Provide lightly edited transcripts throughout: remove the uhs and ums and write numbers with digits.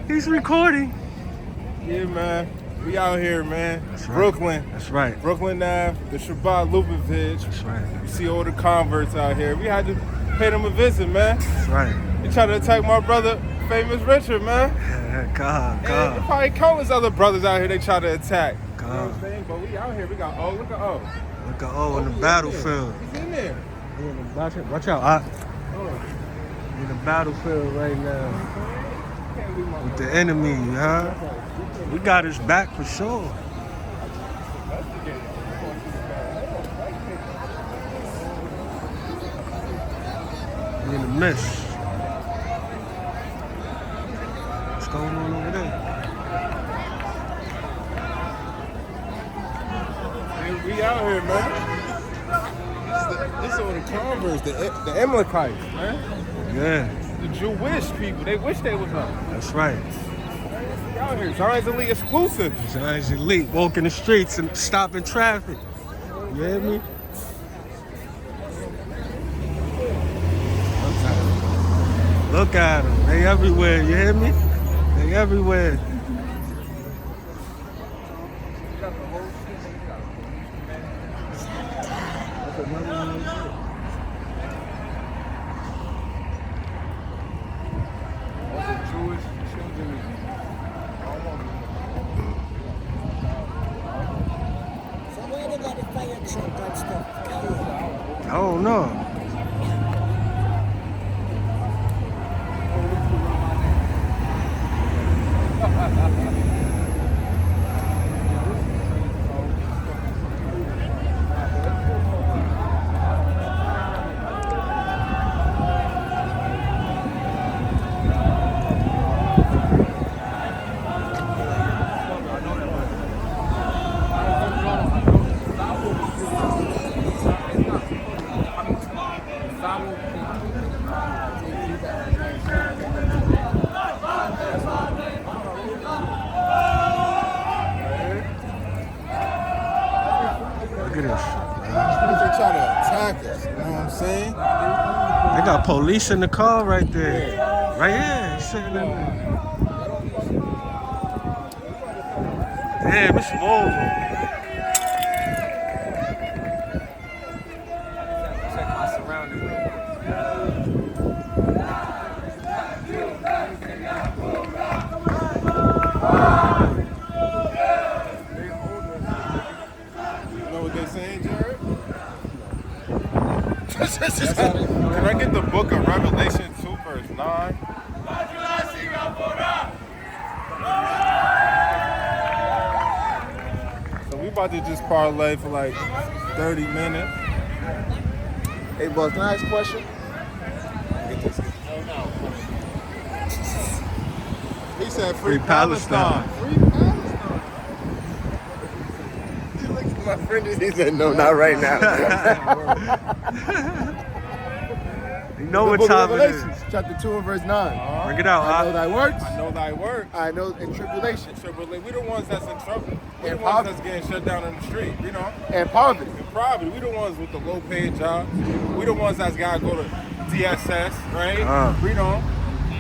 He's recording. Yeah, man. We out here, man. That's right. Brooklyn. That's right. Brooklyn Ave, the Chabad, Lubavitch. That's right. You see all the converts out here. We had to pay them a visit, man. That's right. They tried to attack my brother, Famous Richard, man. God. And probably countless other brothers out here they try to attack. God. You know what I'm saying? But we out here. We got O. Look at O. Look at O in the battlefield. He's in there. Watch out. In the battlefield right now. With the enemy, huh? We got his back for sure. We in the mist. What's going on over there? We out here, man. This is all the converts, the Amalekites, man. Yeah. The Jewish people. They wish they was up. That's right. We out here. Zions Elite exclusive. Zions Elite walking the streets and stopping traffic. You hear me? Look at them. They everywhere. You hear me? They everywhere. I don't know. Look at this. They try to attack us, you know what I'm saying? They got police in the car right there. Right here. He's sitting in there. Damn, it's over. Check my surroundings. Can I get the book of Revelation 2 verse 9? So we about to just parlay for like 30 minutes. Hey boss, can I ask a question? He said free Palestine. Free Palestine. My friend he said no, not right now. You know what time it is. Chapter 2 and verse 9. Bring it out, I know thy works. I know thy works. I know in tribulation. We the ones that's in trouble. We the ones that's getting shut down in the street, you know. And poverty. We the ones with the low paid jobs. We the ones that's gotta go to DSS, right? We know.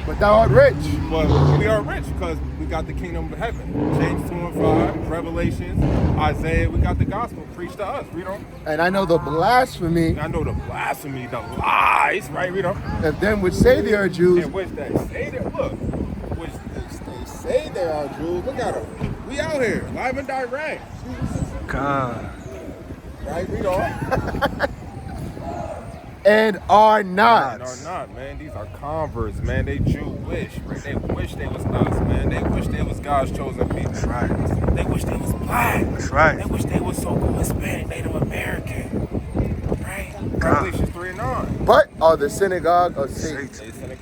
But thou art rich. But we are rich because we got the kingdom of heaven. James 2 and 5, Revelations, Isaiah, we got the gospel preached to us, you know. And I know the blasphemy. I know the blasphemy, the lies, right, you know. Of them which say they are Jews. And which they say they which they say they are Jews. Look at them. We out here, live and direct. God. Right, we know. And are not. And are not, man. These are converts, man. They Jewish, right? They wish they was us, man. They wish they was God's chosen people. That's right. They wish they was black. That's right. They wish they was so-called Hispanic, Native American. Right? Revelations 3 and 9. But are the synagogue of Satan.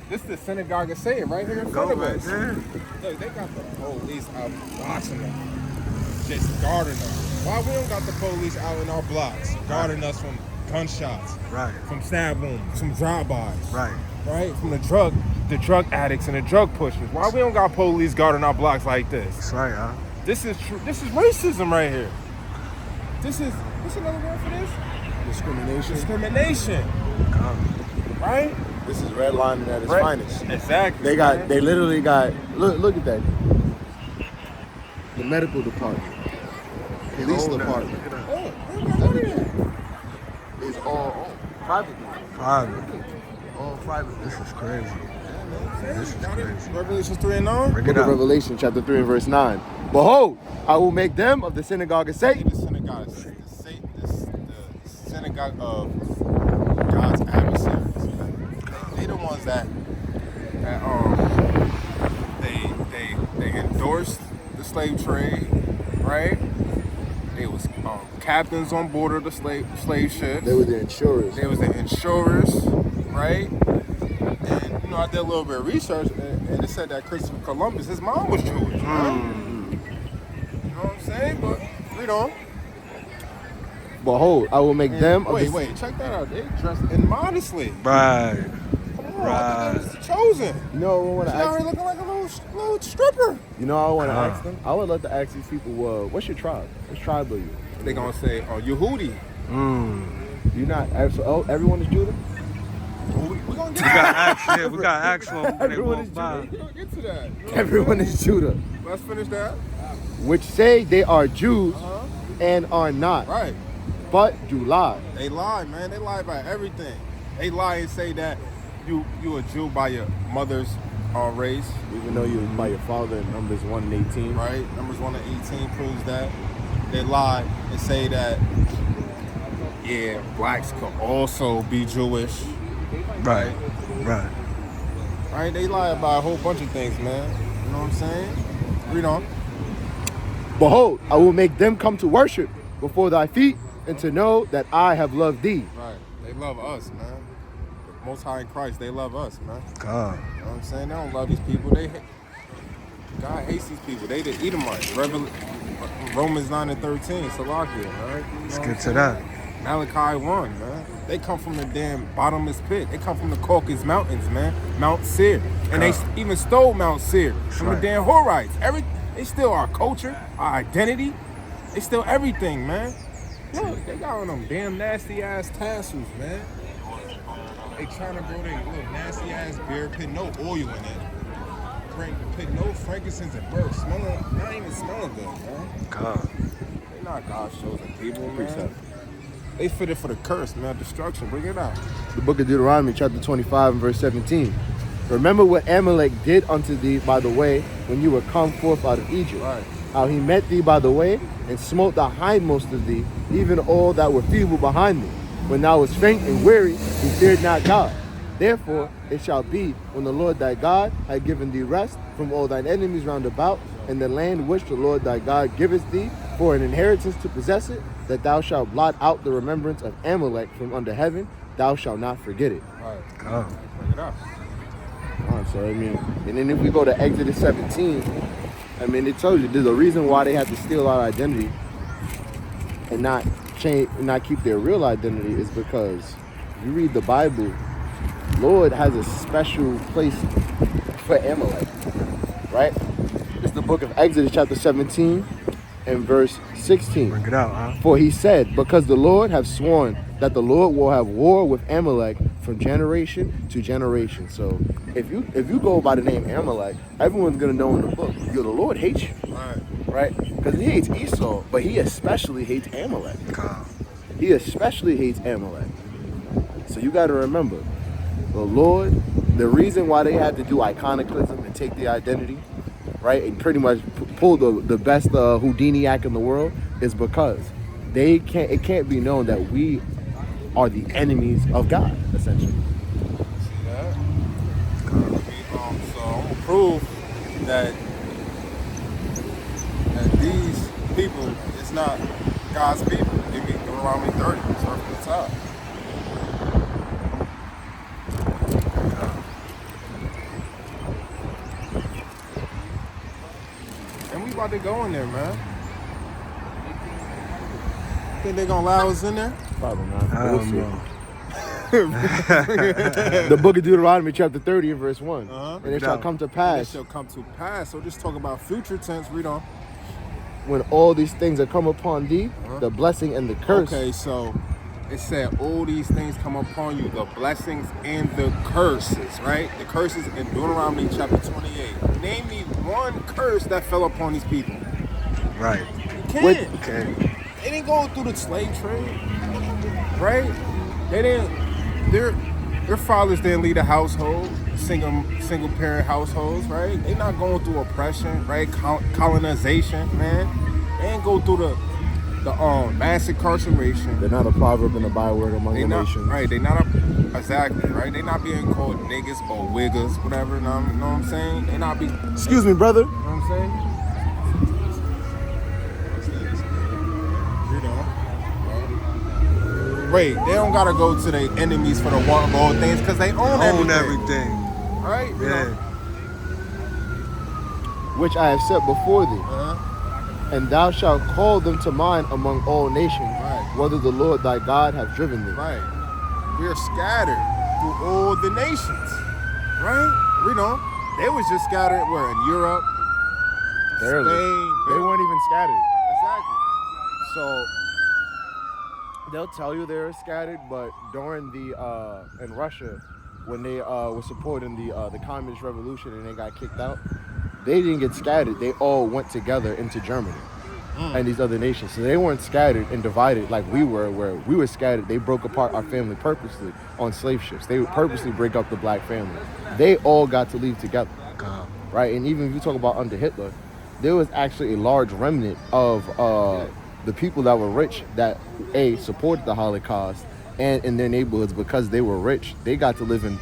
This is the synagogue of Satan right here in front of us. Look, they got the police out watching them. Just guarding them. Why we don't got the police out in our blocks guarding us from gunshots, right? From stab wounds, from drive-bys, right? From the drug addicts and the drug pushers. Why we don't got police guarding our blocks like this? That's right, huh? This is true. This is racism right here. What's another word for this? Discrimination. Right? This is redlining at its finest. Exactly. They literally got, look at that. The medical department, police department. It's all private. Private. All private. This is crazy. This is crazy. Revelation 3 and 9. Book of Revelation, chapter 3 and verse 9. Behold, I will make them of the synagogue of Satan. The synagogue of Satan. The synagogue of God's adversaries. They the ones that they endorsed the slave trade, right? They was captains on board of the slave ships. They were the insurers. They was the insurers, right? And I did a little bit of research, and it said that Christopher Columbus, his mom was Jewish. Right? You know what I'm saying? But read on. Behold, I will make them. Wait, check that out. They dressed immodestly. Right. Come on, I think that was chosen. You know what I want to ask? She's looking like a little stripper. You know what I want to ask them? I would love to ask these people, what's your tribe? Which tribe are you? They gonna say, Yehudi. You not? So, everyone is Judah. We gonna get We got actual when they Everyone walk is by. We're gonna get to that. Everyone is Judah. Let's finish that. Which say they are Jews and are not. Right. But do lie. They lie, man. They lie about everything. They lie and say that you a Jew by your mother's race. Even though you're by your father in Numbers 1 and 18. Right. Numbers 1 and 18 proves that. They lie and say that, yeah, blacks could also be Jewish. Right. Right? They lie about a whole bunch of things, man. You know what I'm saying? Read on. Behold, I will make them come to worship before thy feet and to know that I have loved thee. Right. They love us, man. The Most High in Christ, they love us, man. God. You know what I'm saying? They don't love these people. God hates these people. They the Edomites. Romans 9 and 13, Salakia, right? Let's get to that. Malachi 1, man. They come from the damn bottomless pit. They come from the Caucasus Mountains, man. Mount Seir. And they even stole Mount Seir from the damn Horites. They steal our culture, our identity. They steal everything, man. Look, they got on them damn nasty ass tassels, man. They trying to grow their little nasty ass beard, put no oil in it. Put no frankincense and myrrh. Not even smelling good, man. God. They not God's chosen people, man. They fitted for the curse, man. Destruction. Bring it out. The book of Deuteronomy, chapter 25 and verse 17. Remember what Amalek did unto thee by the way when you were come forth out of Egypt. Right. How he met thee by the way and smote the hindmost of thee, even all that were feeble behind thee. When thou wast faint and weary, he feared not God. Therefore it shall be, when the Lord thy God hath given thee rest from all thine enemies round about, and the land which the Lord thy God giveth thee for an inheritance to possess it, that thou shalt blot out the remembrance of Amalek from under heaven, thou shalt not forget it. Right. God. Bring it out. So and then if we go to Exodus 17, it tells you there's a reason why they have to steal our identity and not change, not keep their real identity, is because you read the Bible, Lord has a special place for Amalek, right? It's the book of Exodus chapter 17 and verse 16. Bring it out, huh? For he said, because the Lord hath sworn that the Lord will have war with Amalek from generation to generation. So if you go by the name Amalek, everyone's gonna know in the book, the Lord hates you. Right? Because he hates Esau, but he especially hates Amalek. God. He especially hates Amalek. So you gotta remember, the Lord, the reason why they had to do iconoclasm and take the identity, right, and pretty much pull the best Houdini act in the world, is because it can't be known that we are the enemies of God, essentially. See that? So I'm gonna prove that these people is not God's people. Give me Deuteronomy 30, start from the top. And we about to go in there, man. Think they gonna allow us in there? Probably not. I don't know. The book of Deuteronomy chapter 30 and verse 1. And it shall come to pass. It shall come to pass. So just talk about future tense. Read on. When all these things are come upon thee, the blessing and the curse. Okay, so it said all these things come upon you, the blessings and the curses, right? The curses in Deuteronomy chapter 28. Name me one curse that fell upon these people. Right. You can't. Okay. They didn't go through the slave trade, right? They didn't. Their fathers didn't lead a household, single parent households, right? They not going through oppression, right? Colonization, man. They ain't go through the mass incarceration. They're not a proverb and a byword among the nations. Right, they not exactly, right? They not being called niggas or wiggers, whatever, you know what I'm saying? They not be... Excuse me, brother. You know what I'm saying? Right, they don't gotta go to their enemies for the want of all things because they own everything. Right? Yeah. Which I have set before thee. And thou shalt call them to mind among all nations, right, whether the Lord thy God hath driven thee. Right. We are scattered through all the nations. Right? You know, they was just scattered where in Europe, Barely. Spain. They weren't even scattered. Exactly. So they'll tell you they were scattered, but during the in Russia, when they were supporting the communist revolution and they got kicked out, they didn't get scattered. They all went together into Germany and these other nations. So they weren't scattered and divided like we were, where we were scattered. They broke apart our family purposely on slave ships. They would purposely break up the black family. They all got to leave together, right? And even if you talk about under Hitler, there was actually a large remnant of the people that were rich that supported the Holocaust, and in their neighborhoods, because they were rich, they got to live in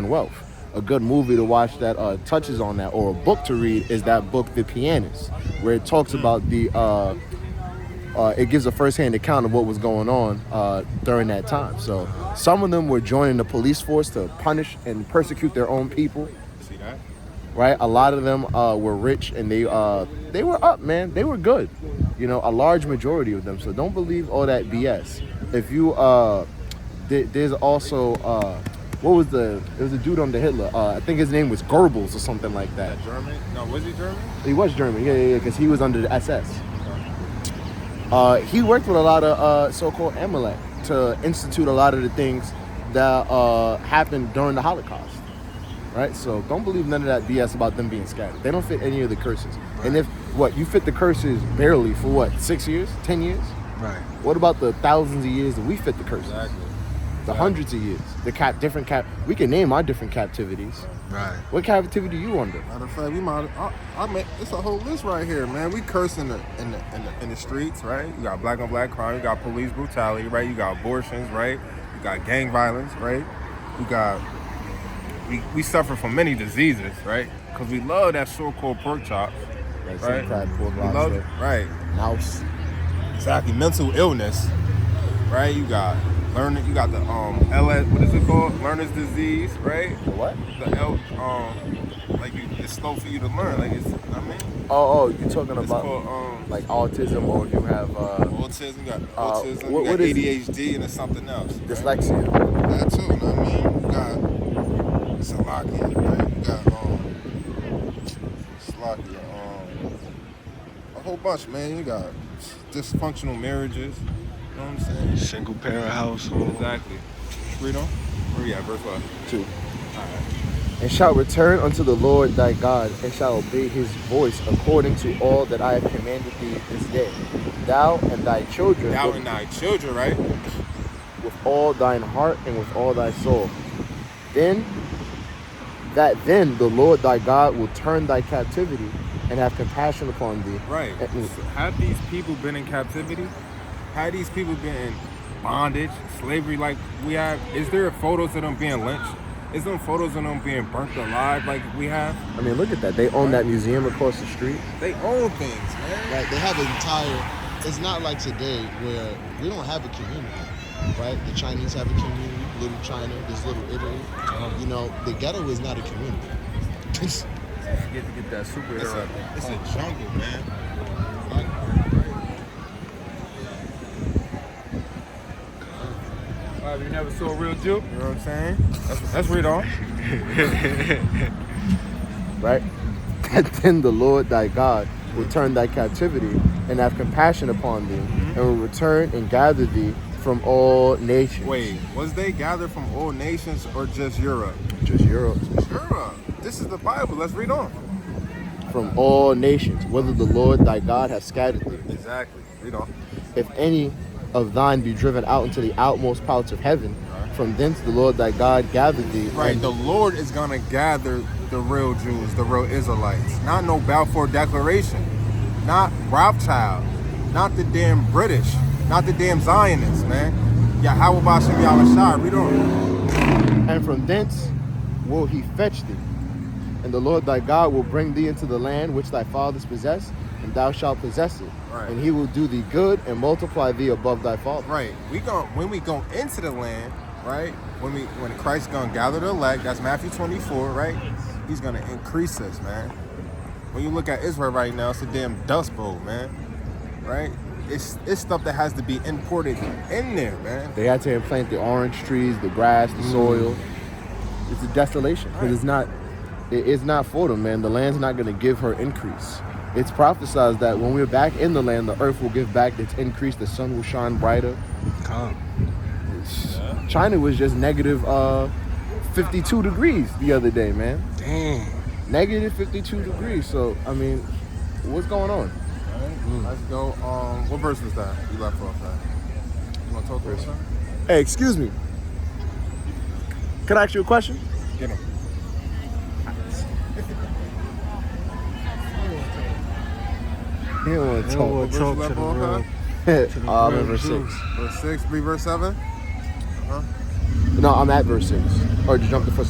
wealth. A good movie to watch that touches on that, or a book to read, is that book The Pianist, where it talks about it gives a first-hand account of what was going on during that time. So some of them were joining the police force to punish and persecute their own people. See that? Right? A lot of them were rich, and they were up, man. They were good. You know, a large majority of them. So don't believe all that BS. If you there's also there was a dude under Hitler. I think his name was Goebbels or something like that. German? No, was he German? He was German, yeah, because he was under the SS. He worked with a lot of so-called AMALEK to institute a lot of the things that happened during the Holocaust, right? So don't believe none of that BS about them being scattered. They don't fit any of the curses. Right. And if, you fit the curses barely for 6 years, 10 years? Right. What about the thousands of years that we fit the curses? Exactly. The hundreds of years, we can name our different captivities. Right. What captivity you under? Matter of fact, we might. It's a whole list right here, man. We curse in the streets, right? You got black on black crime. You got police brutality, right? You got abortions, right? You got gang violence, right? You got. We suffer from many diseases, right? Because we love that so-called pork chops, right? We love it, right? Mouse. Exactly. Mental illness, right? You got the LS, what is it called? Learner's disease, right? The what? It's slow for you to learn. Like it's, Oh, you talking it's about called, like autism, or you have autism? You got autism. What you got ADHD, and it's something else. Dyslexia. Right? That too. You know what I mean? You got Salakia, right? You got a whole bunch, man. You got dysfunctional marriages. You know what I'm saying? Single parent household. Exactly. Read on. Where you at? Verse 2. Alright. And shalt return unto the Lord thy God, and shalt obey his voice according to all that I have commanded thee this day. Thou and thy children. Thou and thy children, right? With all thine heart and with all thy soul. Then the Lord thy God will turn thy captivity and have compassion upon thee. Right. Have these people been in captivity? Have these people been in bondage, slavery like we have? Is there photos of them being lynched? Is there photos of them being burnt alive like we have? I mean, look at that. They own that museum across the street. They own things, man. Right, they have an entire, it's not like today where we don't have a community, right? The Chinese have a community, Little China, there's Little Italy. You know, the ghetto is not a community. Get that superhero. It's a jungle, man. You never saw a real Jew? You know what I'm saying? That's read on. Right? Then the Lord thy God will turn thy captivity and have compassion upon thee, and will return and gather thee from all nations. Wait, was they gathered from all nations or just Europe? Just Europe. Just Europe. This is the Bible. Let's read on. From all nations, whether the Lord thy God hath scattered thee. Exactly. Read on. If any of thine be driven out into the outmost parts of heaven, from thence the Lord thy God gathered thee. Right, the Lord is going to gather the real Jews, the real Israelites. Not no Balfour Declaration. Not Rothschild. Not the damn British. Not the damn Zionists, man. Yahweh Bashem Yahushua. Read on. And from thence will he fetch thee. And the Lord thy God will bring thee into the land which thy fathers possessed, and thou shalt possess it. Right. And he will do thee good and multiply thee above thy fathers. Right. When we go into the land, right? When Christ's gonna gather the elect, that's Matthew 24, right? He's gonna increase us, man. When you look at Israel right now, it's a damn dust bowl, man. Right? It's stuff that has to be imported in there, man. They had to implant the orange trees, the grass, the soil. It's a desolation because it's not for them, man. The land's not gonna give her increase. It's prophesied that when we're back in the land, the earth will give back its increase. The sun will shine brighter. China was just negative 52 degrees the other day, man. Damn. Negative 52 degrees. So, I mean, what's going on? Let's go. What verse was that? You left off that. You want to talk to us? Hey, excuse me. Can I ask you a question? Get him. He don't want to talk. We'll verse talk you to the left real. off I'm at verse 6. Verse 6, read verse 7. No, I'm at verse 6. Or jump to 7.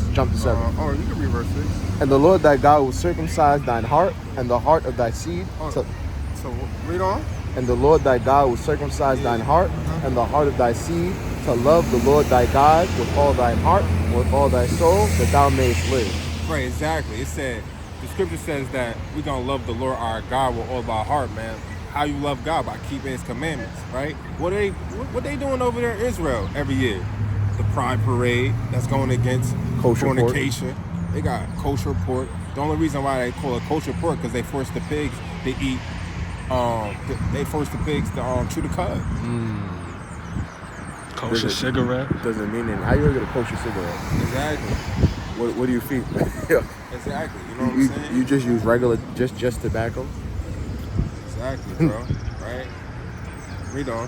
Oh, you can read verse 6. And the Lord thy God will circumcise thine heart and the heart of thy seed. So read on. And the Lord thy God will circumcise thine heart and the heart of thy seed to love the Lord thy God with all thine heart, with all thy soul, that thou mayest live. Right, exactly. It said, the scripture says that we're going to love the Lord our God with all our heart, man. How you love God? By keeping his commandments, right? What they doing over there in Israel every year? The Pride Parade that's going against Kosher fornication. They got kosher pork. The only reason why they call it kosher pork because they force the pigs to eat. They force the pigs to chew the cud. Kosher cigarette. Doesn't mean anything. How you gonna get a kosher cigarette? Exactly. What do you feed? Exactly. You know what I'm saying? You just use regular, just tobacco? Exactly, bro. Right? Read on.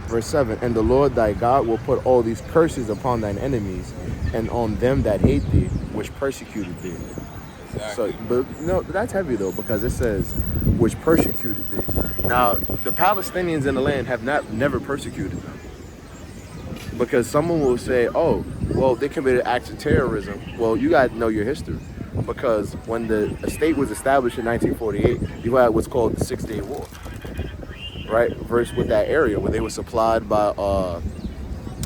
Verse 7, and the Lord thy God will put all these curses upon thine enemies and on them that hate thee, which persecuted thee. Exactly. So, but no, that's heavy though, because it says, which persecuted thee. Now, the Palestinians in the land have never persecuted them. Because someone will say, oh, well, they committed acts of terrorism. Well, you got to know your history. Because when the state was established in 1948, you had what's called the 6-Day War. Right, versus with that area where they were supplied by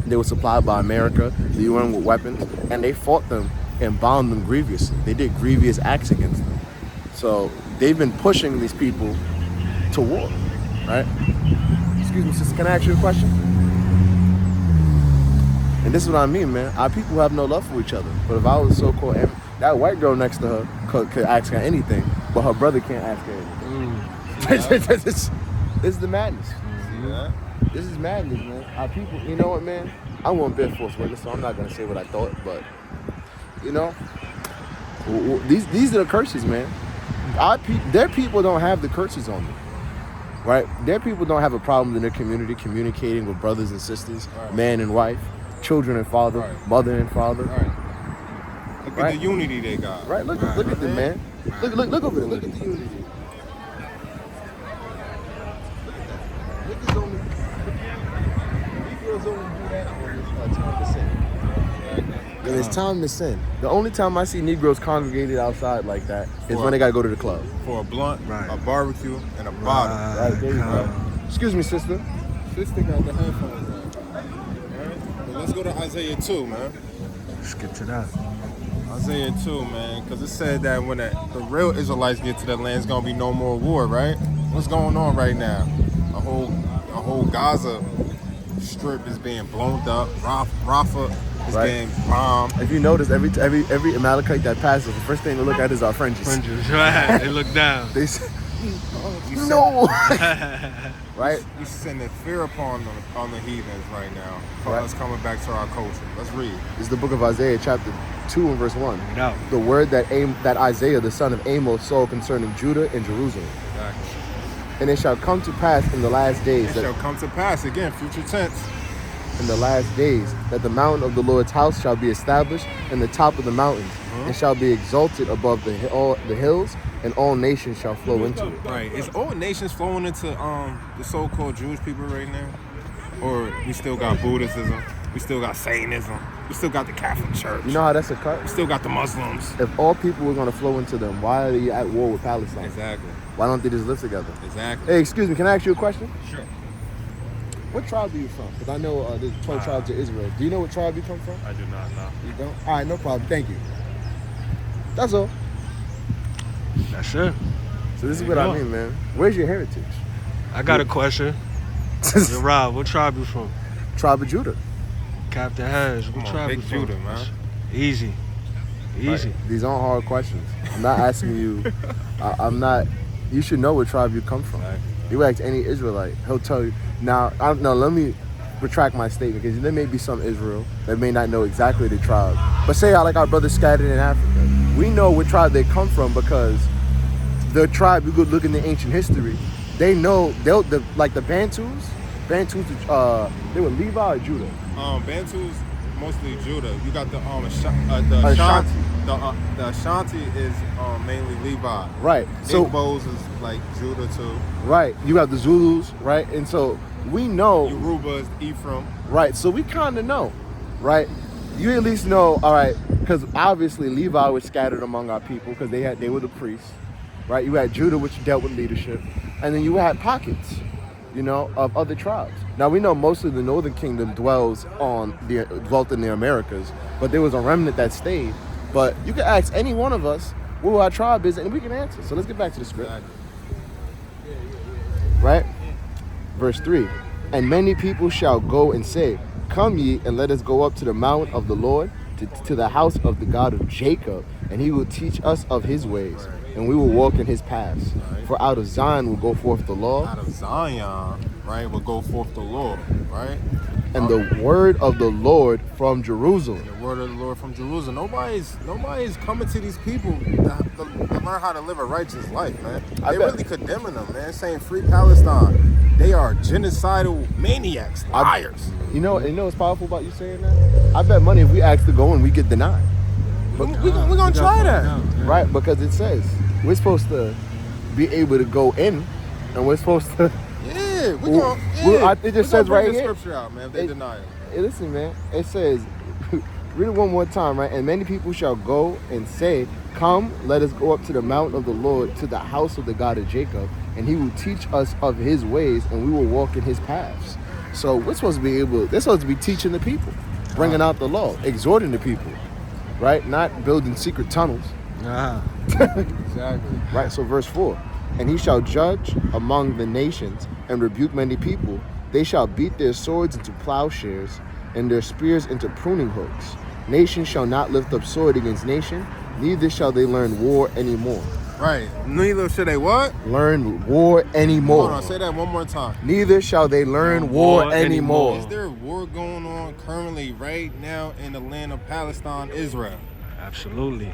America, the UN with weapons, and they fought them and bound them grievously. They did grievous acts against them. So they've been pushing these people to war, right? Excuse me, sister, can I ask you a question? And this is what I mean, man. Our people have no love for each other. But if I was so-called, that white girl next to her could ask her anything, but her brother can't ask her anything. This is the madness. Yeah. This is madness, man. Our people, you know what, man? I won't be a false witness, so I'm not gonna say what I thought, but you know, these are the curses, man. Their people don't have the curses on them, right? Their people don't have a problem in their community communicating with brothers and sisters, man and wife, children and father, mother and father. Right. Look at the unity they got. Right. Look at them, man. Look over there. Look at the unity. When it's time to sin. The only time I see Negroes congregated outside like that is when they gotta go to the club. For a blunt, a barbecue, and a bottle. Right, there you go. Excuse me, sister. Sister got the headphones on. Alright? But let's go to Isaiah 2, man. Let's get to that. Isaiah 2, man, because it said that when the real Israelites get to the land, it's gonna be no more war, right? What's going on right now? A whole Gaza strip is being blown up. Rafah is being bombed. If you notice, every Amalekite that passes, the first thing to look at is our fringes. Right. They look down. No. Right? You sending fear upon the heathens right now for Right. us coming back to our culture. Let's read. This is the book of Isaiah, chapter 2 and verse 1. No. The word that Isaiah, the son of Amos, saw concerning Judah and Jerusalem. Exactly. And it shall come to pass in the last days It shall come to pass, again, future tense. in the last days that the mountain of the Lord's house shall be established in the top of the mountains, and shall be exalted above the hills, and all nations shall flow into it. Right. Is all nations flowing into the so-called Jewish people right now? Or we still got Buddhism, we still got Satanism, we still got the Catholic Church, You know how that's a cut? we still got the Muslims. If all people were going to flow into them, why are they at war with Palestine? Exactly. Why don't they just live together? Exactly. Hey, excuse me, can I ask you a question? Sure. What tribe are you from? Because I know there's 12 tribes of Israel. Do you know what tribe you come from? I do not know. You don't? All right, no problem. Thank you. That's all. That's it. So this is There what you I go. mean, man. Where's your heritage? I got a question. Yo, Rob, what tribe you from? Tribe of Judah. Captain Harris, what Come on, tribe big you from? Judah, man. Easy. Easy. Right. These aren't hard questions. I'm not asking you. I'm not. You should know what tribe you come from. You ask any Israelite, he'll tell you. Now, let me retract my statement, because there may be some Israel that may not know exactly the tribe. But say like our brothers scattered in Africa, we know what tribe they come from, because the tribe, you go look in the ancient history, they know like the Bantus, they were Levi or Judah. Bantu's mostly Judah. You got the Ashanti. Ashanti. The Ashanti is mainly Levi. Right. So Igbos is like Judah too. right, you have the Zulus, right, and so we know. Yoruba is Ephraim. Right, so we kind of know, right? You at least know, all right, because obviously Levi was scattered among our people because they were the priests, right? You had Judah, which dealt with leadership, and then you had pockets, of other tribes. Now we know mostly the Northern Kingdom dwelt in the Americas, but there was a remnant that stayed. But you can ask any one of us who our tribe is, and we can answer. So let's get back to the script, right? Verse 3. And many people shall go and say, Come ye, and let us go up to the mount of the Lord, to the house of the God of Jacob, and he will teach us of his ways, and we will walk in his paths. For out of Zion will go forth the law. Out of Zion, right, will go forth the Lord, right? And the word of the Lord from Jerusalem. The word of the Lord from Jerusalem. Nobody's coming to these people to learn how to live a righteous life, man. They really condemning them, man, saying free Palestine. They are genocidal maniacs, liars. You know what's powerful about you saying that? I bet money if we ask to go and we get denied. We're gonna try that. Right, because it says we're supposed to be able to go in, and we're supposed to. Yeah, it just says right the here. scripture out, man, if they deny it. Hey, listen, man. It says, read it one more time, right? And many people shall go and say, Come, let us go up to the mount of the Lord, to the house of the God of Jacob, and he will teach us of his ways, and we will walk in his paths. So they're supposed to be teaching the people, bringing out the law, exhorting the people, right? Not building secret tunnels. Exactly. Right, so verse 4. And he shall judge among the nations and rebuke many people. They shall beat their swords into plowshares and their spears into pruning hooks. Nation shall not lift up sword against nation, neither shall they learn war anymore. Right. Neither should they what? Learn war anymore. Hold on, say that one more time. Neither shall they learn war anymore. Is there a war going on currently right now in the land of Palestine, Israel? Absolutely.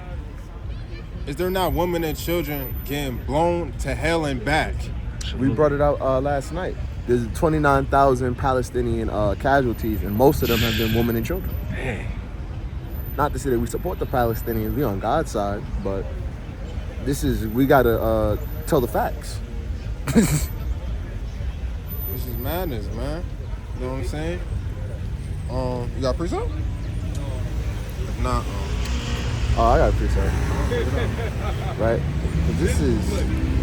Is there not women and children getting blown to hell and back? We brought it out last night. There's 29,000 Palestinian casualties, and most of them have been women and children. Dang. Not to say that we support the Palestinians, we on God's side, but we gotta tell the facts. This is madness, man. You know what I'm saying? You got pre-sale? If not, I got a precept. Right?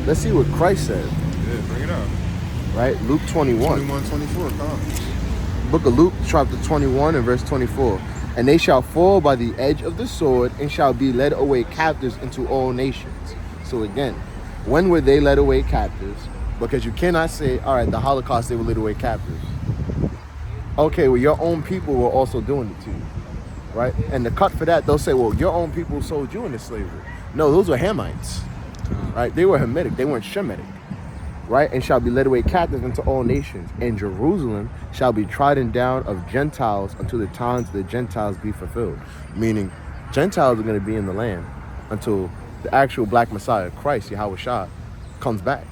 Let's see what Christ said. yeah, bring it up. Right? Luke 21. 24, come. Book of Luke, chapter 21 and verse 24. And they shall fall by the edge of the sword and shall be led away captives into all nations. So again, when were they led away captives? Because you cannot say, all right, the Holocaust, they were led away captives. Okay, well, your own people were also doing it to you. Right? And the cut for that, they'll say, well, your own people sold you into slavery. No, those were Hamites. right? They were Hamitic, they weren't Shemitic, right? And shall be led away captive into all nations. And Jerusalem shall be trodden down of Gentiles until the times of the Gentiles be fulfilled. Meaning, Gentiles are going to be in the land until the actual Black Messiah, Christ, Yahweh Shah, comes back.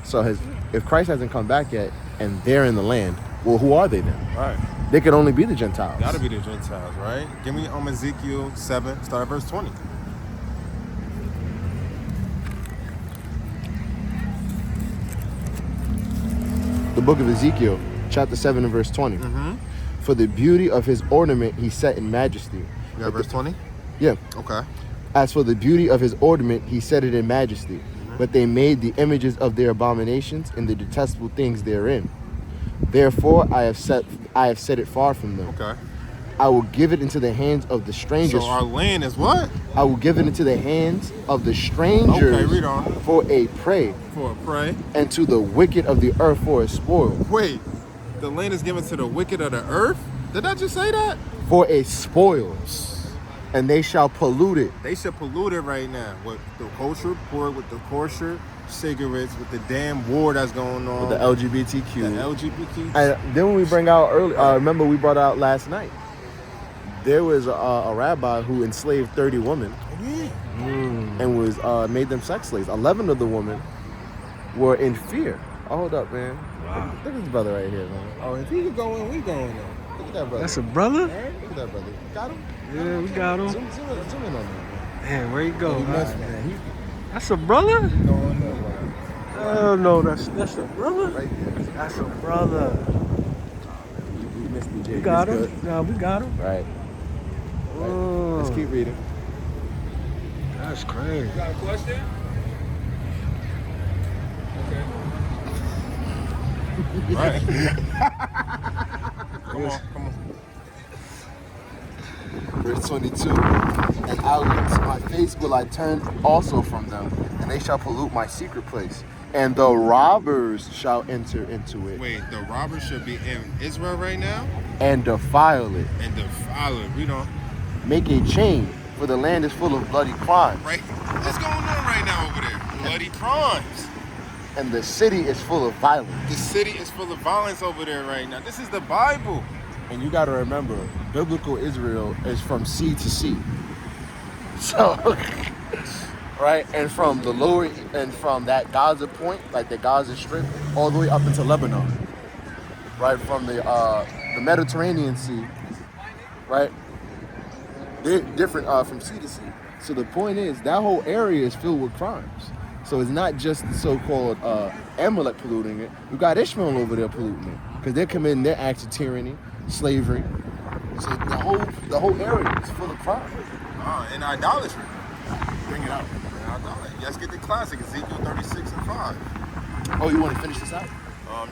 So if Christ hasn't come back yet and they're in the land, well, who are they then? Right. They could only be the Gentiles. Gotta be the Gentiles, right? Give me Ezekiel 7, start at verse 20. The book of Ezekiel, chapter 7 and verse 20. For the beauty of his ornament he set in majesty. You got verse 20? Yeah. Okay. As for the beauty of his ornament, he set it in majesty. But they made the images of their abominations and the detestable things therein. Therefore I have set it far from them. Okay. I will give it into the hands of the strangers. So our land is what? I will give it into the hands of the strangers. Okay, read on. For a prey. For a prey. And to the wicked of the earth for a spoil. Wait, the land is given to the wicked of the earth? Did I just say that? For a spoil. And they shall pollute it. They should pollute it right now with the kosher pork, with the kosher cigarettes, with the damn war that's going on. With the LGBTQ. The LGBTQ. And then when we bring out early, remember we brought out last night, there was a rabbi who enslaved 30 women and was made them sex slaves. 11 of the women were in fear. Oh, hold up, man. Wow. Look at this brother right here, man. Oh, if he can go in, we going in. Look at that brother. That's a brother? Right? Look at that brother. Got him? Yeah, we got him. Zoom in on that, Man, where you go? man. That's a brother? Going in. Oh no, that's a brother. Right there. That's a brother. We missed the J. We got He's him. good. No, we got him. Right. Oh, Let's keep reading. that's crazy. You got a question? Okay. Right. Come on. Verse 22. And out of my face will I turn also from them, and they shall pollute my secret place. And the robbers shall enter into it. Wait, the robbers should be in Israel right now? And defile it. And defile it. We don't. Make a chain, for the land is full of bloody crimes. Right. What's going on right now over there? Bloody crimes. And the city is full of violence. The city is full of violence over there right now. This is the Bible. And you got to remember, biblical Israel is from sea to sea. So, right? And from the lower, and from that Gaza point, like the Gaza Strip, all the way up into Lebanon. Right? From the Mediterranean Sea, right? They're different from sea to sea. So the point is, that whole area is filled with crimes. So it's not just the so-called AMALEK polluting it. You got Ishmael over there polluting it. Because they're committing their acts of tyranny, slavery. So the whole area is full of crime. And idolatry. Bring it out. Idolatry. Let's get the classic, Ezekiel 36 and 5. Oh, you want to finish this out?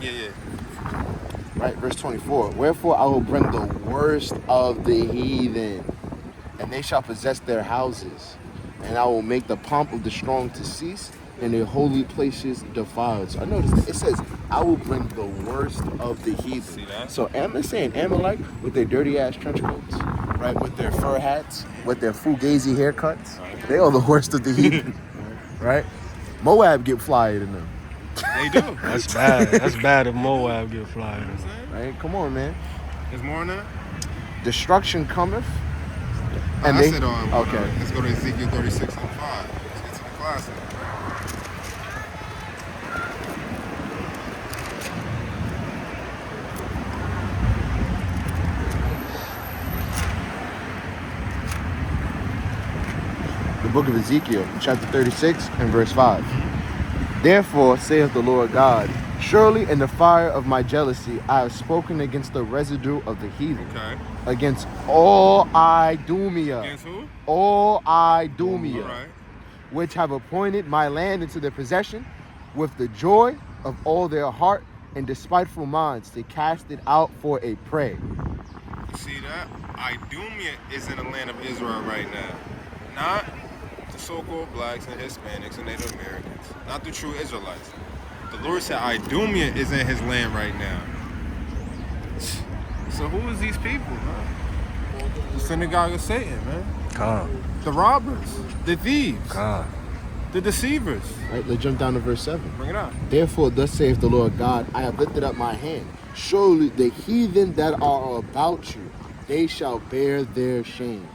Yeah. Right, verse 24. Wherefore I will bring the worst of the heathen, and they shall possess their houses. And I will make the pomp of the strong to cease, and their holy places defiled. So I noticed it says, I will bring the worst of the heathen. See that? So they're saying AMALEK with their dirty ass trench coats, right? With their fur hats, with their fugazi haircuts. They are the worst of the heathen, right? Moab get flyer than them. They do. That's bad. That's bad if Moab get flying. Right? Come on, man. There's more on that? Destruction cometh. And they, I said on. okay. Let's go to Ezekiel 36 and 5. Let's get to the classic. The book of Ezekiel, chapter 36 and verse 5. Therefore, saith the Lord God, surely in the fire of my jealousy I have spoken against the residue of the heathen, against all Idumea, Against who? all Idumea, All right. which have appointed my land into their possession, with the joy of all their heart and despiteful minds, they cast it out for a prey. You see that? Idumea is in the land of Israel right now. Not the so-called blacks and Hispanics and Native Americans. Not the true Israelites. The Lord said Idumea is in his land right now. So who is these people, man? The synagogue of Satan, man. God. The robbers. The thieves. God. The deceivers. Right, let's jump down to verse 7. Bring it out. Therefore, thus saith the Lord God, I have lifted up my hand. Surely the heathen that are about you, they shall bear their shame.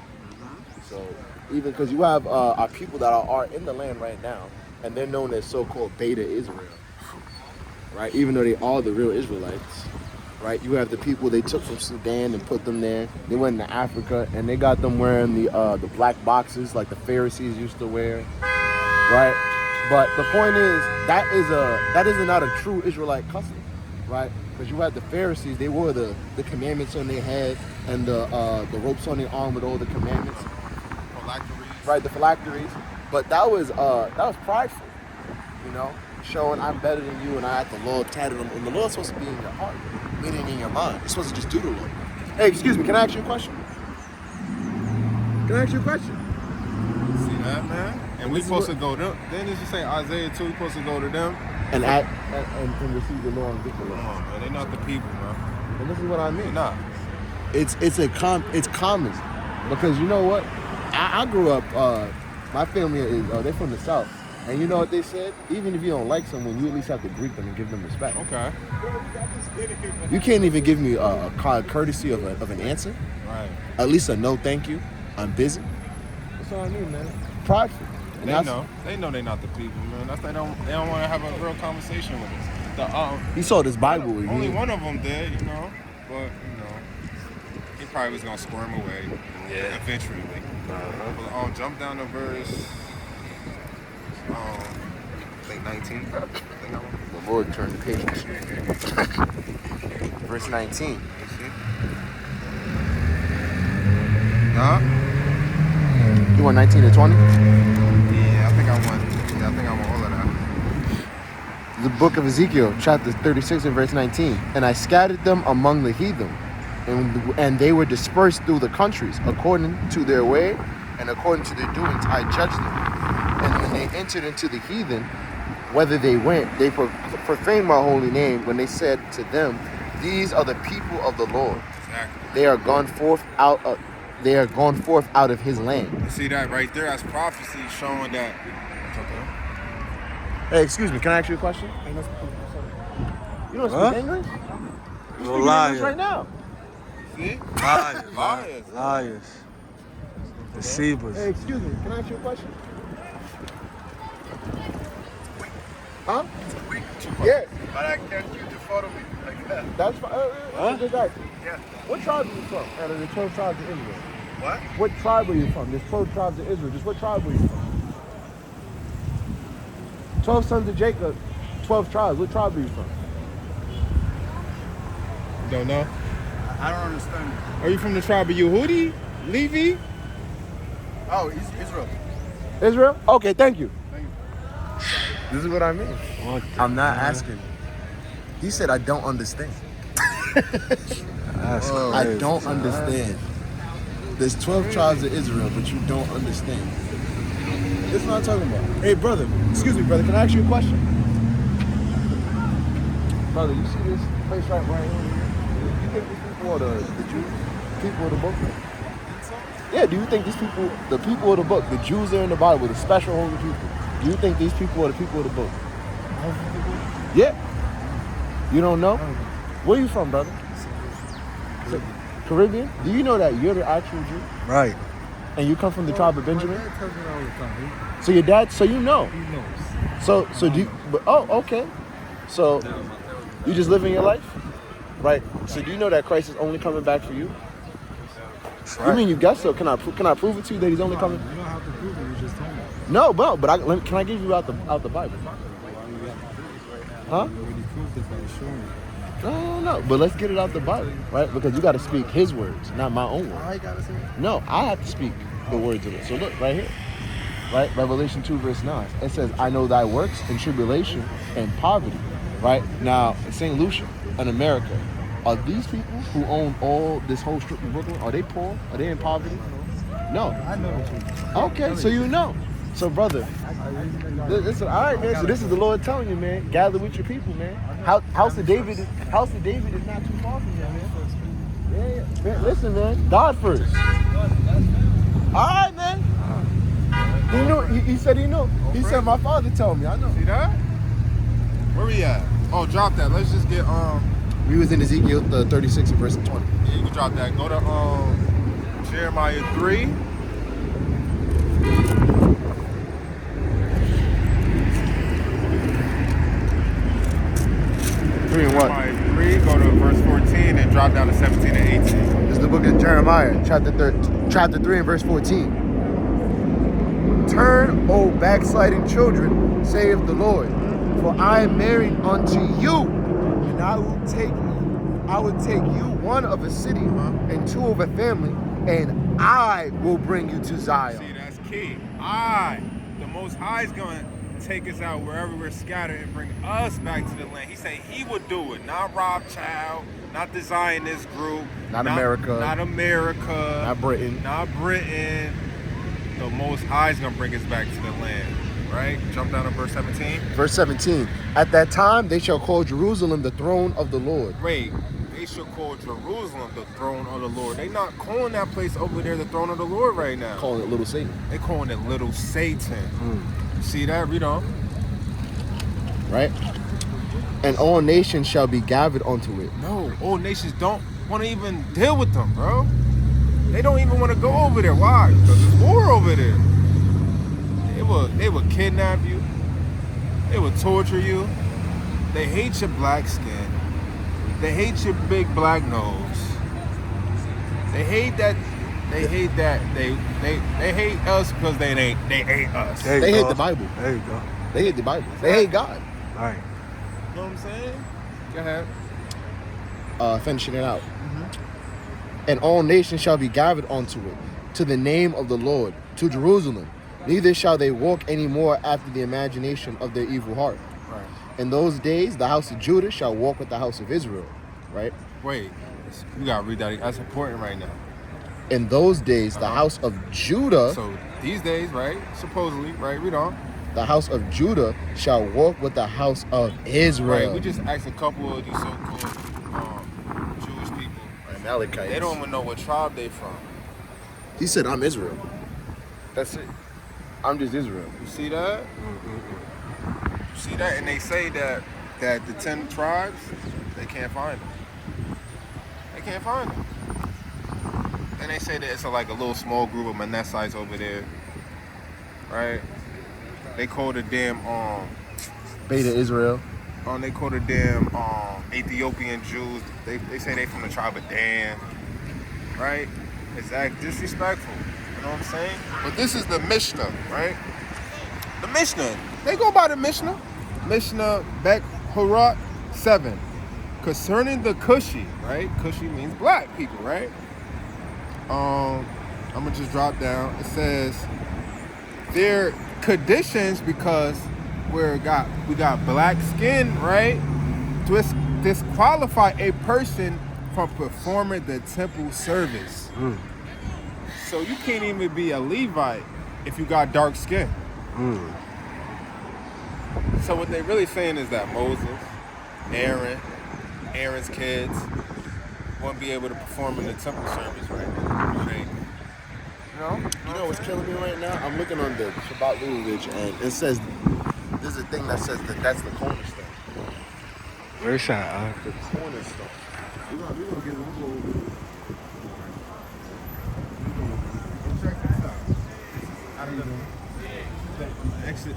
So, even because you have our people that are in the land right now, and they're known as so-called Beta Israel, right? Even though they are the real Israelites, right? You have the people they took from Sudan and put them there. They went into Africa, and they got them wearing the black boxes like the Pharisees used to wear, right? But the point is, that is not a true Israelite custom, right? Because you had the Pharisees, they wore the commandments on their head and the ropes on their arm with all the commandments. Phylacteries. Right, the phylacteries. But that was prideful, you know, showing I'm better than you and I had the law tatted on. And the law's supposed to be in your heart, meaning in your mind. You're supposed to just do the law. Hey, excuse me, can I ask you a question? Can I ask you a question? See that, man? And we supposed to go to them. Then it just say Isaiah 2, we supposed to go to them. And receive the law and get the law. Come on, man. They're not the people, man. And this is what I mean. They're not. It's common. Because you know what? I grew up, my family is, they're from the South. And you know what they said? Even if you don't like someone, you at least have to greet them and give them respect. Okay. You can't even give me a courtesy of an answer. Right. At least a no thank you. I'm busy. That's all I need, man. Prideful. And They know they're not the people, man. They don't want to have a real conversation with us. He saw this Bible. Only one of them did, you know. But, you know, he probably was going to squirm away eventually. But, jump down to verse, I think 19. The Lord turned the pages. Verse 19. Huh? You want 19 to 20? Yeah, I think I want all of that. The book of Ezekiel, chapter 36 and verse 19. And I scattered them among the heathen, and they were dispersed through the countries, according to their way and according to their doings. I judged them. And when they entered into the heathen, whether they went, they profaned my holy name when they said to them, these are the people of the Lord. Exactly. They are gone forth out of his land. You see that right there as prophecy showing that. Hey, excuse me, can I ask you a question? You don't speak English? You speak English right now. See? Liars. Deceivers. Hey, excuse me, can I ask you a question? Huh? Yeah. But I get you to follow me like that. That's fine. Huh? Yeah. What tribe are you from? Out of the 12 tribes of Israel. What? What tribe are you from? There's 12 tribes of Israel. Just what tribe are you from? 12 sons of Jacob, 12 tribes. What tribe are you from? Don't know. I don't understand. Are you from the tribe of Yehudi? Levi? Oh, Israel. Israel? Okay, thank you. Thank you. This is what I mean. I'm not asking. He said I don't understand. I don't understand. There's 12 tribes of Israel, but you don't understand. This is what I'm talking about. Hey, brother. Excuse me, brother. Can I ask you a question? Brother, you see this place right here? You think these people are the Jews? People of the book? Yeah, do you think these people, the people of the book, the Jews are in the Bible, the special holy people, do you think these people are the people of the book? Yeah. You don't know? Where you from, brother? Caribbean? Do you know that you're the actual Jew? Right. And you come from the tribe of Benjamin? My dad tells me all the time. So your dad, so you know. He knows. So do you, okay. So you just living your life? Right. So do you know that Christ is only coming back for you? Right. You mean you guess so? Can I prove it to you that he's only coming? You don't have to prove it. You just told me. No, can I give you out the Bible? Huh? You already proved it by showing me. No. But let's get it out the Bible, right? Because you got to speak his words, not my own words. I gotta say. No, I have to speak the words of it. So look, right here. Right? Revelation 2 verse 9. It says, I know thy works in tribulation and poverty. Right? Now, in St. Lucia, in America, are these people who own all this whole strip of Brooklyn, are they poor? Are they in poverty? No. I know the truth. Okay, so you know. So brother, listen, all right, man. So this is the Lord telling you, man. Gather with your people, man. House of David is not too far from here, man. Yeah. Man, listen, man. God first. All right, man. He knew. He said he knew. He said my father told me. I know. See that? Where we at? Oh, drop that. Let's just get We was in Ezekiel 36 and verse 20. Yeah, you can drop that. Go to Jeremiah 3. And what? Jeremiah 3, go to verse 14 and drop down to 17 and 18. This is the book of Jeremiah, chapter 3 and verse 14. Turn, O backsliding children, saith the Lord, for I am married unto you, and I will take you one of a city and two of a family, and I will bring you to Zion. See, that's key. The Most High is going to take us out wherever we're scattered and bring us back to the land. He said he would do it, not Rothschild, not the Zionist group, Not America. Not Britain. The Most High is going to bring us back to the land, right? Jump down to verse 17. Verse 17. At that time they shall call Jerusalem the throne of the Lord. Wait, they should call Jerusalem the throne of the Lord. They not calling that place over there the throne of the Lord right now. Calling it Little Satan. They calling it Little Satan. See that? Read on. Right? And all nations shall be gathered unto it. No, all nations don't want to even deal with them, bro. They don't even want to go over there. Why? Because there's war over there. They will kidnap you. They will torture you. They hate your black skin. They hate your big black nose. They hate that. They hate that. They hate us because they hate us. They hate the Bible. There you go. They hate the Bible. They hate God. All right. You know what I'm saying? Go ahead. Finishing it out. And all nations shall be gathered unto it, to the name of the Lord, to Jerusalem. Neither shall they walk any more after the imagination of their evil heart. Right. In those days, the house of Judah shall walk with the house of Israel. Right? Wait, you gotta read that. That's important right now. In those days, the house of Judah, So these days, right? Supposedly, right? Read on. the house of Judah shall walk with the house of Israel. Right. We just asked a couple of these so-called Jewish people. Amalekites. They don't even know what tribe they from. He said, I'm Israel. That's it. I'm just Israel. You see that? You see that? And they say that the 10 tribes, they can't find them. They can't find them. And they say that it's like a little small group of Manassites over there, right? They call the damn Beta Israel. they call the damn Ethiopian Jews. They say they from the tribe of Dan, right? It's act disrespectful. You know what I'm saying? But this is the Mishner, right? The Mishner. They go by the Mishner. Mishner Bek Horat 7. Concerning the Kushi, right? Kushi means black people, right? I'm gonna just drop down. It says their conditions because we got black skin, right? Disqualify a person from performing the temple service. So you can't even be a Levite if you got dark skin. So what they really saying is that Moses, Aaron's kids won't be able to perform in the temple service, right? You know what's killing me right now? I'm looking on the Chabad Lubavitch, and it says, there's a thing that says that that's the cornerstone. Where's that? The cornerstone. We're gonna get a little. Check this out.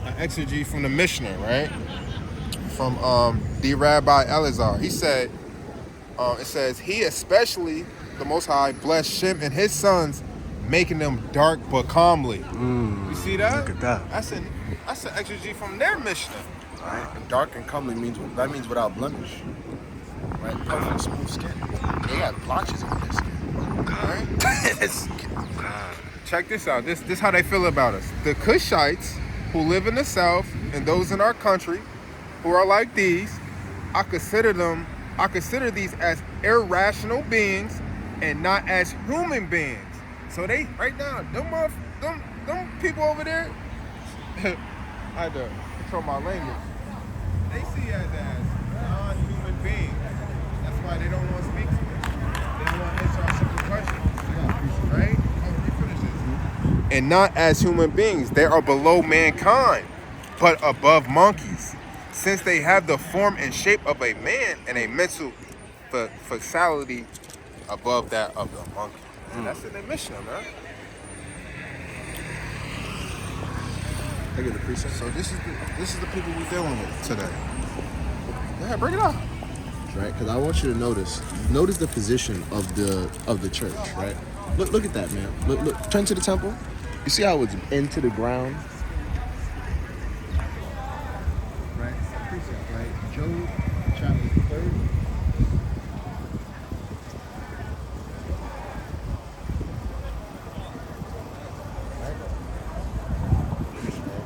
An exegete from the Mishner, right? From the Rabbi Elazar. He said, it says, he especially, the Most High, blessed Shem and his sons, making them dark but calmly. You see that? Look at that. That's an exegete from their Mishnah. Right? And dark and comely means without blemish. Right? Perfect smooth skin. They got blotches on their skin. Right? Check this out. This how they feel about us. The Kushites who live in the south and those in our country who are like these, I consider these as irrational beings and not as human beings. So they right now, them people over there, I had to control my language. They see us as non-human beings. That's why they don't want to speak to us. They don't want to answer our simple questions. Right? Oh, let me finish this. and not as human beings. They are below mankind, but above monkeys, since they have the form and shape of a man and a mental faculty above that of the monkey. Man, that's in the Mishner, man. I get the precept. So this is the people we're dealing with today. Yeah, bring it up. Right, because I want you to notice the position of the church, right? Look at that, man. Look, turn to the temple. You see how it's into the ground? Right, precept, right? Job chapter 30. Right?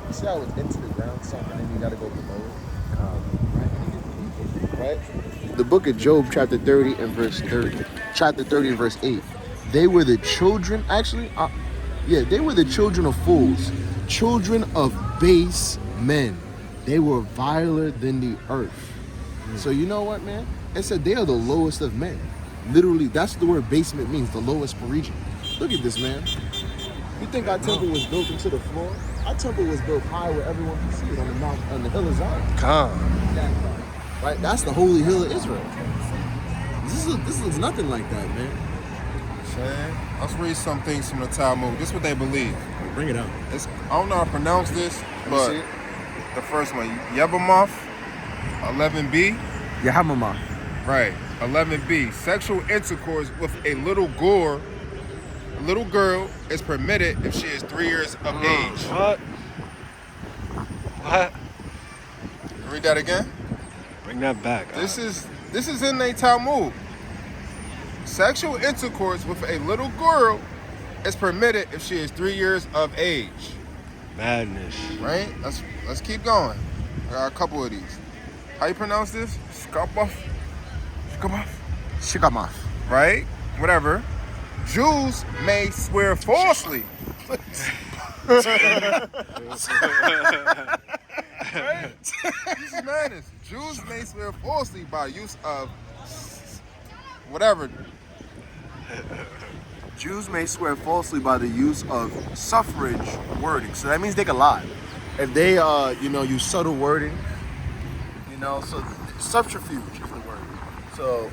You see how it's into the ground, something, and then you gotta go below it. Right? The book of Job, chapter 30 and verse 30. Chapter 30 and verse 8. They were the children, they were the children of fools, children of base men. They were viler than the earth. So you know what, man? It said they are the lowest of men. Literally, that's the word basement means, the lowest region. Look at this, man. You think our temple was built into the floor? Our temple was built high where everyone can see it on the mountain, on the hill of Zion. Come. Right? That's the holy hill of Israel. This looks nothing like that, man. Let's read some things from the Talmud. This is what they believe. Bring it out. I don't know how to pronounce this, but the first one, Yebamoth, 11b. Yahamama. Right, 11b. Sexual intercourse with a little girl is permitted if she is 3 years of age. What? What? Read that again. Bring that back. This is in the Talmud. Sexual intercourse with a little girl is permitted if she is 3 years of age. Madness. Right? Let's keep going. I got a couple of these. How you pronounce this? Shikamath. Right? Whatever. Jews may swear falsely. Right? This is madness. Jews may swear falsely by use of whatever. Jews may swear falsely by the use of suffrage wording. So that means they can lie. If they, use subtle wording, so subterfuge is the word. So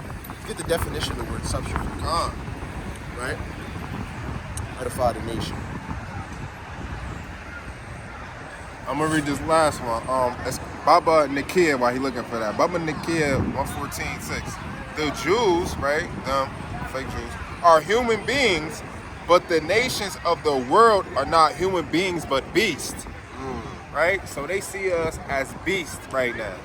get the definition of the word subterfuge. Right? Edify the nation. I'm gonna read this last one. It's Baba Nikia while he looking for that. Baba Nikia 114:6. The Jews, right? Them fake Jews, are human beings, but the nations of the world are not human beings but beasts. Right? So they see us as beasts right now.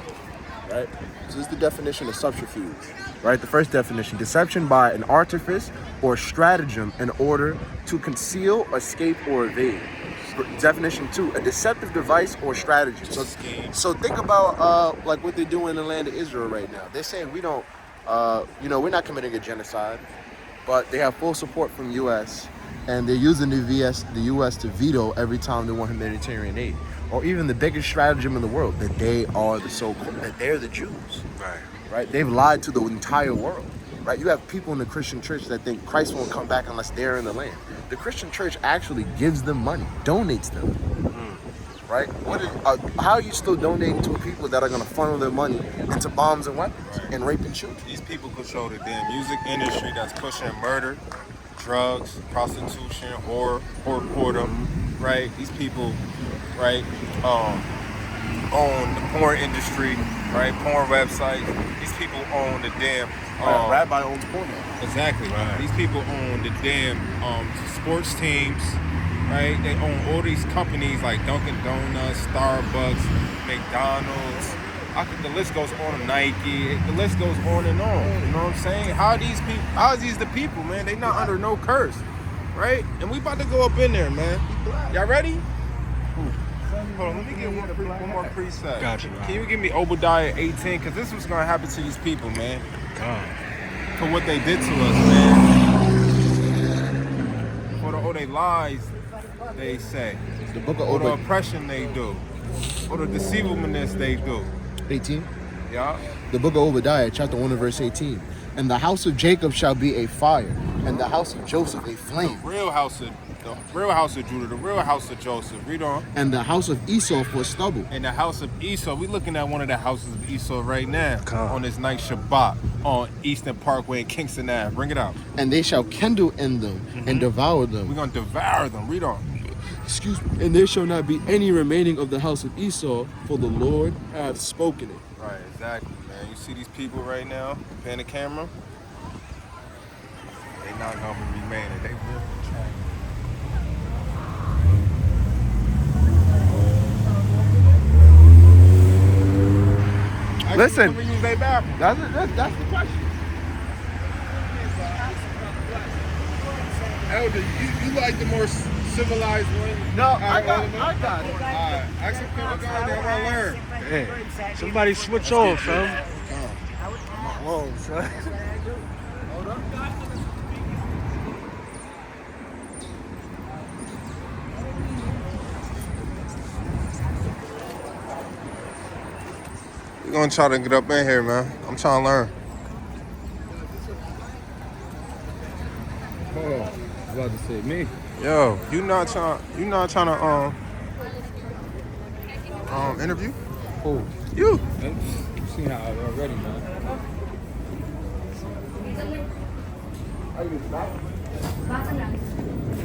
Right? So this is the definition of subterfuge. Right? The first definition: deception by an artifice or stratagem in order to conceal, escape, or evade. Definition 2: a deceptive device or strategy. So think about like what they're doing in the land of Israel right now. They're saying we don't, we're not committing a genocide, but they have full support from U.S. and they're using the U.S. to veto every time they want humanitarian aid. Or even the biggest stratagem in the world, that they are that they're the Jews. Right? They've lied to the entire world. Right? You have people in the Christian church that think Christ won't come back unless they're in the land. The Christian church actually gives them money, donates them. Right? How are you still donating to people that are going to funnel their money into bombs and weapons and raping children? These people control the damn music industry that's pushing murder, drugs, prostitution, whoredom, right? These people, right, own the porn industry, right? Porn websites. These people own the damn Rabbi owns porn. Exactly. Right. These people own the damn sports teams, right? They own all these companies like Dunkin' Donuts, Starbucks, McDonald's. The list goes on. Nike. The list goes on and on. You know what I'm saying? How are these the people, man? They not under no curse, right? And we about to go up in there, man. Y'all ready? Hold on, let me get one more preset. Gotcha. Can you give me Obadiah 18? Because this was going to happen to these people, man. For what they did to us, man. For all the lies they say. The book of All the Obadiah. oppression they do. All the deceivableness they do. 18. Yeah. The book of Obadiah, chapter 1 and verse 18. And the house of Jacob shall be a fire, and the house of Joseph a flame. The real house of the real house of Judah, the real house of Joseph. Read on. And the house of Esau for stubble. In the house of Esau, we looking at one of the houses of Esau right now. Come. On this nice Shabbat on Eastern Parkway in Kingston Ave. Bring it out. And they shall kindle in them and devour We're them. gonna devour them. Read on. Excuse me. And there shall not be any remaining of the house of Esau, for the Lord hath spoken it. Right, exactly, man. You see these people right now, pan the camera. They not gonna remain. They will change. Listen. That's the question. Elder, you like the more civilized one? No, I got it. Alright, ask some people down there, I wanna learn. Hey, somebody switch off, son. Whoa, son. We're gonna try to get up in here, man. I'm trying to learn. Oh, I was about to say me. Yo, you not trying to interview? Oh, You. you've seen how already, man. Baka lang.